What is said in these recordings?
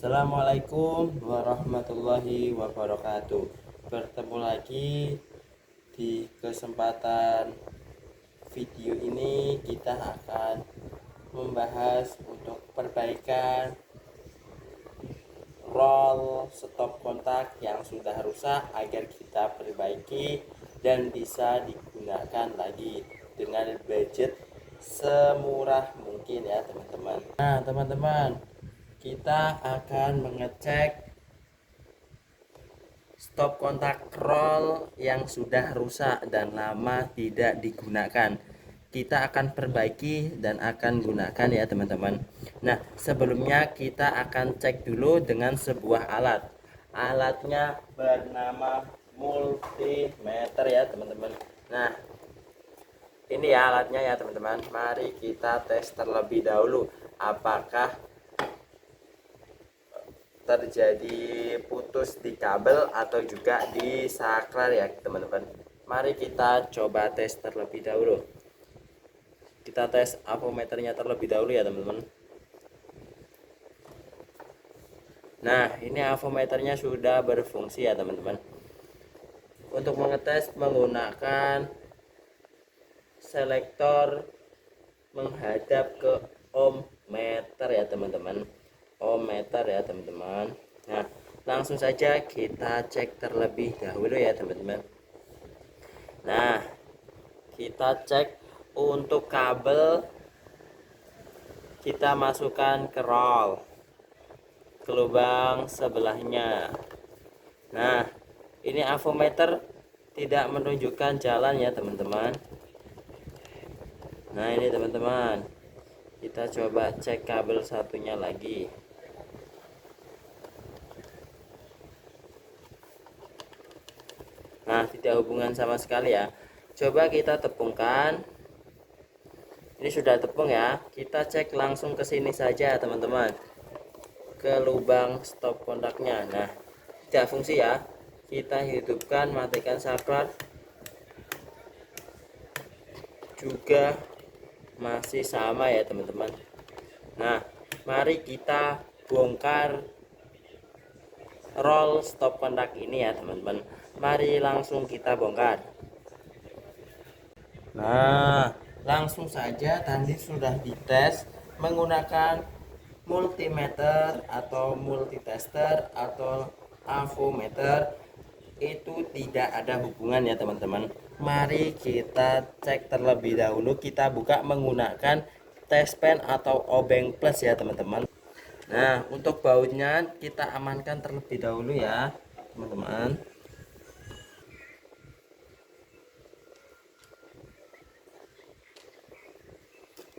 Assalamualaikum warahmatullahi wabarakatuh. Bertemu lagi di kesempatan video ini. Kita akan membahas untuk perbaikan roll stop kontak yang sudah rusak agar kita perbaiki dan bisa digunakan lagi dengan budget semurah mungkin ya teman-teman. Nah teman-teman, kita akan mengecek stop kontak roll yang sudah rusak dan lama tidak digunakan. Kita akan perbaiki dan akan gunakan ya teman-teman. Nah sebelumnya kita akan cek dulu dengan sebuah alat. Alatnya bernama multimeter ya teman-teman. Nah ini ya alatnya ya teman-teman. Mari kita tes terlebih dahulu apakah terjadi putus di kabel atau juga di saklar ya teman-teman. Mari kita coba tes terlebih dahulu. Kita tes avometernya terlebih dahulu ya teman-teman. Nah ini avometernya sudah berfungsi ya teman-teman. Untuk mengetes menggunakan selektor menghadap ke ohmmeter ya teman-teman. Ohmmeter ya teman-teman. Nah langsung saja kita cek terlebih dahulu ya teman-teman. Nah kita cek untuk kabel, kita masukkan ke roll, ke lubang sebelahnya. Nah ini avometer tidak menunjukkan jalan ya teman-teman. Nah ini teman-teman, kita coba cek kabel satunya lagi. Nah tidak hubungan sama sekali ya. Coba kita tepungkan. Ini sudah tepung ya. Kita cek langsung ke sini saja teman-teman, ke lubang stop kontaknya. Nah tidak fungsi ya. Kita hidupkan, matikan saklar, juga masih sama ya teman-teman. Nah mari kita bongkar roll stop kontak ini ya teman-teman. Mari langsung kita bongkar. Nah langsung saja tadi sudah dites menggunakan multimeter atau multitester atau avometer, itu tidak ada hubungan ya teman-teman. Mari kita cek terlebih dahulu. Kita buka menggunakan test pen atau obeng plus ya teman-teman. Nah untuk bautnya kita amankan terlebih dahulu ya teman-teman.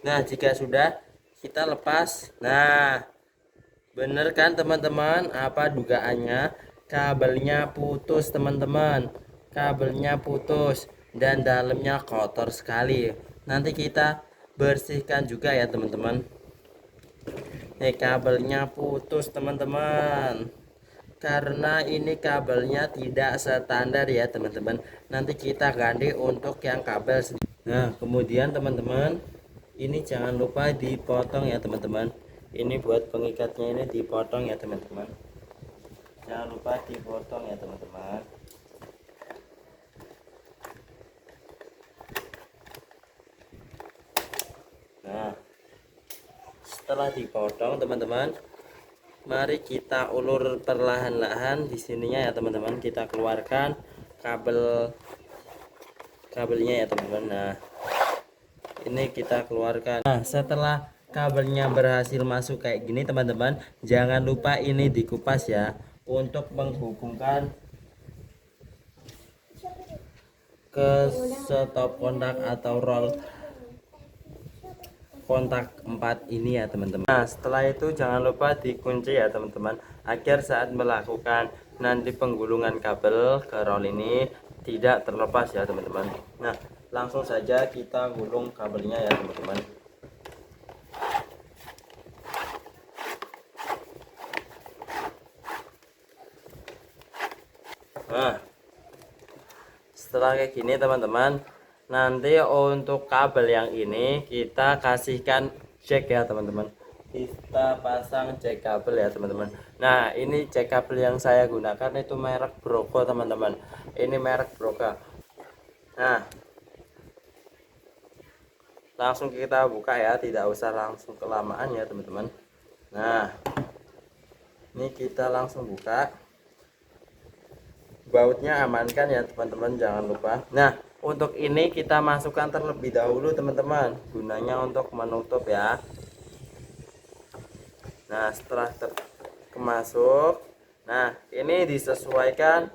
Nah jika sudah, kita lepas. Nah bener kan teman-teman apa dugaannya? Kabelnya putus teman-teman, kabelnya putus dan dalamnya kotor sekali. Nanti kita bersihkan juga ya teman-teman. Nih kabelnya putus teman-teman, karena ini kabelnya tidak standar ya teman-teman. Nanti kita ganti untuk yang kabel. Nah kemudian teman-teman, ini jangan lupa dipotong ya teman-teman. Ini buat pengikatnya, ini dipotong ya teman-teman. Jangan lupa dipotong ya teman-teman. Nah setelah dipotong teman-teman, mari kita ulur perlahan-lahan di sininya ya teman-teman. Kita keluarkan kabelnya ya teman-teman. Nah ini kita keluarkan. Nah setelah kabelnya berhasil masuk kayak gini teman-teman, jangan lupa ini dikupas ya untuk menghubungkan ke stop kontak atau roll kontak 4 ini ya teman-teman. Nah setelah itu jangan lupa dikunci ya teman-teman, agar saat melakukan nanti penggulungan kabel ke roll ini tidak terlepas ya teman-teman. Nah langsung saja kita gulung kabelnya ya teman-teman. Nah setelah kayak gini teman-teman, nanti untuk kabel yang ini kita kasihkan jack ya teman-teman. Kita pasang jack kabel ya teman-teman. Nah, ini jack kabel yang saya gunakan itu merek Broco teman-teman. Ini merek Broca. Nah, langsung kita buka ya, tidak usah langsung kelamaan ya teman-teman. Nah, ini kita langsung buka. Bautnya amankan ya teman-teman, jangan lupa. Nah, untuk ini kita masukkan terlebih dahulu teman-teman, gunanya untuk menutup ya. Nah, setelah termasuk, nah ini disesuaikan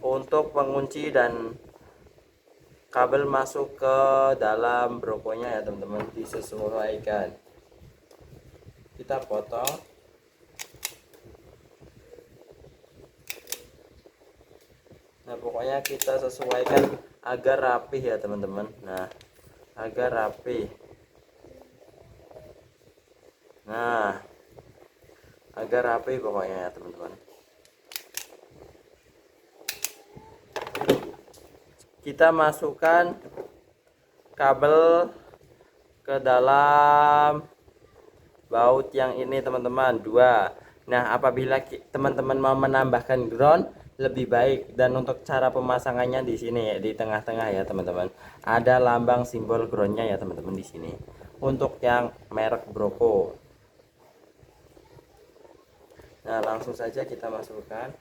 untuk pengunci dan kabel masuk ke dalam brokonya ya teman-teman, disesuaikan. Kita potong. Nah, pokoknya kita sesuaikan agar rapih ya teman-teman. Nah, agar rapih. Nah, agar rapi pokoknya ya teman-teman. Kita masukkan kabel ke dalam baut yang ini teman-teman, dua. Nah, apabila teman-teman mau menambahkan ground lebih baik, dan untuk cara pemasangannya di sini ya, di tengah-tengah ya teman-teman, ada lambang simbol groundnya ya teman-teman di sini. Untuk yang merek Broco. Nah, langsung saja kita masukkan.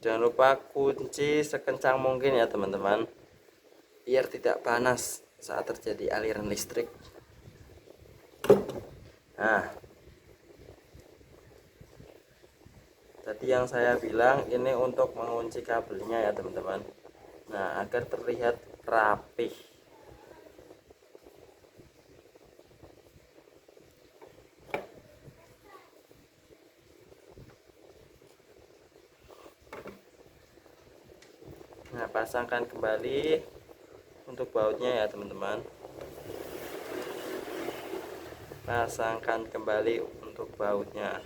Jangan lupa kunci sekencang mungkin ya teman-teman, biar tidak panas saat terjadi aliran listrik. Nah, tadi yang saya bilang ini untuk mengunci kabelnya ya teman-teman. Nah, agar terlihat rapih. Nah, pasangkan kembali untuk bautnya ya teman-teman. Pasangkan kembali untuk bautnya.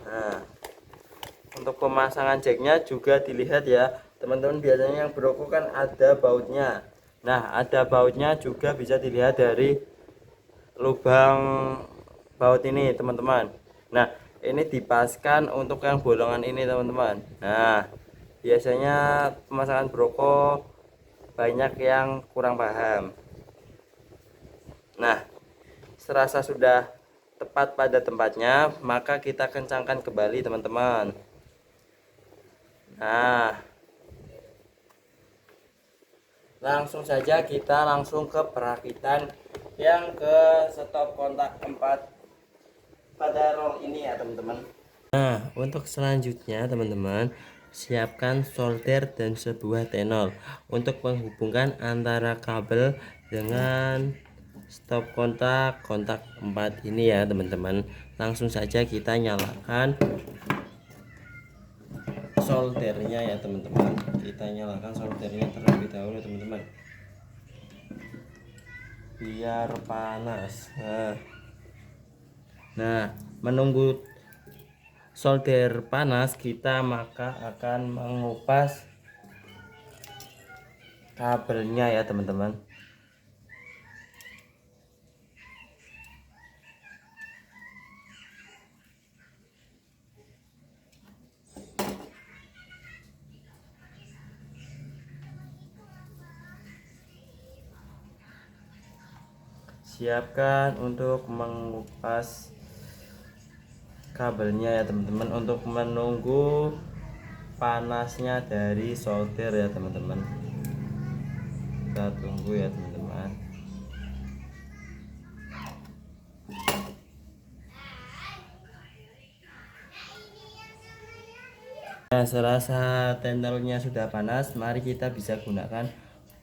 Nah, untuk pemasangan jacknya juga dilihat ya teman-teman. Biasanya yang Broco kan ada bautnya. Nah, ada bautnya juga bisa dilihat dari lubang baut ini teman-teman. Nah, ini dipaskan untuk yang bolongan ini teman-teman. Nah, biasanya pemasangan Broco banyak yang kurang paham. Nah, serasa sudah tepat pada tempatnya, maka kita kencangkan kembali teman-teman. Nah, langsung saja kita langsung ke perakitan yang ke stop kontak 4 pada roll ini ya teman-teman. Nah, untuk selanjutnya teman-teman, siapkan solder dan sebuah tenol untuk menghubungkan antara kabel dengan stop kontak 4 ini ya teman-teman. Langsung saja kita nyalakan soldernya ya teman-teman. Kita nyalakan soldernya terlebih dahulu teman-teman, biar panas. Nah, menunggu solder panas, kita maka akan mengupas kabelnya ya teman-teman. Siapkan untuk mengupas kabelnya ya teman-teman, untuk menunggu panasnya dari solder ya teman-teman. Kita tunggu ya teman-teman. Nah, serasa tendelnya sudah panas, mari kita bisa gunakan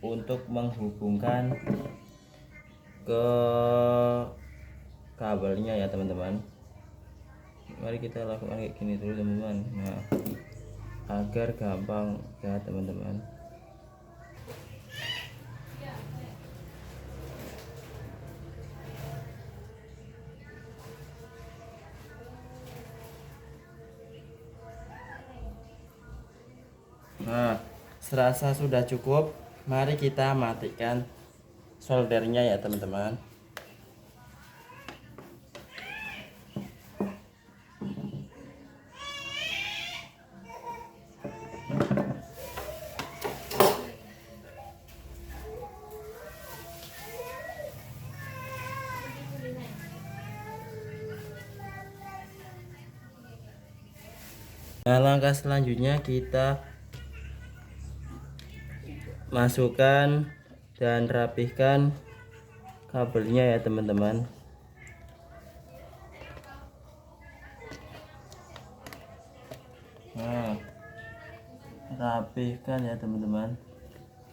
untuk menghubungkan ke kabelnya ya teman-teman. Mari kita lakukan kayak gini dulu teman-teman. Nah, agar gampang ya teman-teman. Nah, serasa sudah cukup, mari kita matikan soldernya ya teman-teman. Nah, langkah selanjutnya kita masukkan dan rapihkan kabelnya ya teman-teman. Nah, rapihkan ya teman-teman,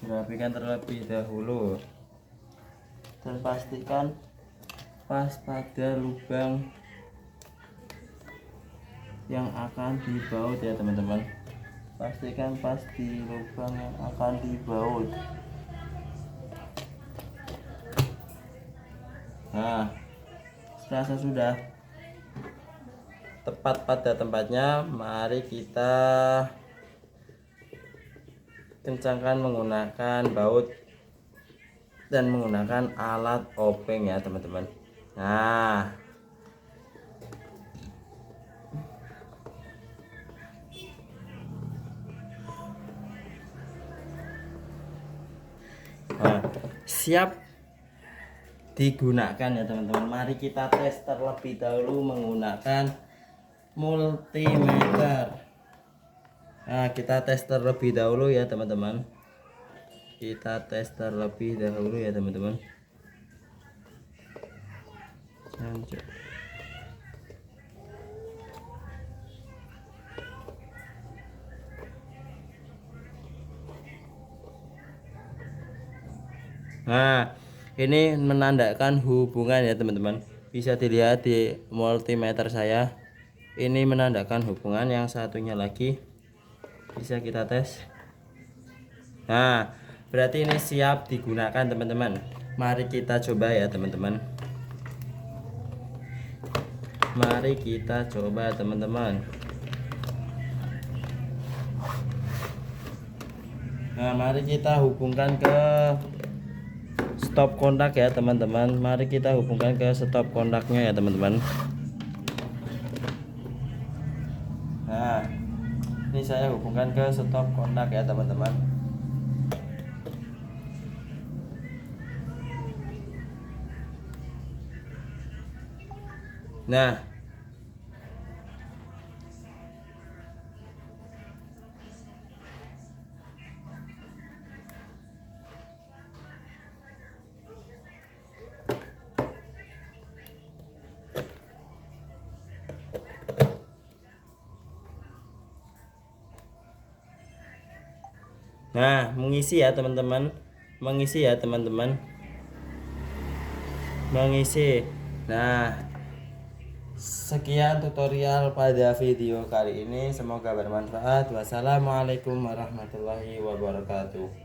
rapihkan terlebih dahulu dan pastikan pas pada lubang yang akan dibaut ya teman-teman. Pastikan pas di lubang yang akan dibaut. Nah, serasa sudah tepat pada tempatnya, mari kita kencangkan menggunakan baut dan menggunakan alat obeng ya teman-teman. Nah, siap digunakan ya teman-teman. Mari kita tes terlebih dahulu menggunakan multimeter. Nah, kita tes terlebih dahulu ya teman-teman. Kita tes terlebih dahulu ya teman-teman. Nah, ini menandakan hubungan ya teman-teman. Bisa dilihat di multimeter saya. Ini menandakan hubungan, yang satunya lagi bisa kita tes. Nah, berarti ini siap digunakan teman-teman. Mari kita coba ya teman-teman. Mari kita coba teman-teman. Nah, mari kita hubungkan ke stop kontak ya teman-teman. Mari kita hubungkan ke stop kontaknya ya teman-teman. Nah, ini saya hubungkan ke stop kontak ya teman-teman. Nah, mengisi ya teman-teman, mengisi ya teman-teman, mengisi. Nah, sekian tutorial pada video kali ini, semoga bermanfaat. Wassalamualaikum warahmatullahi wabarakatuh.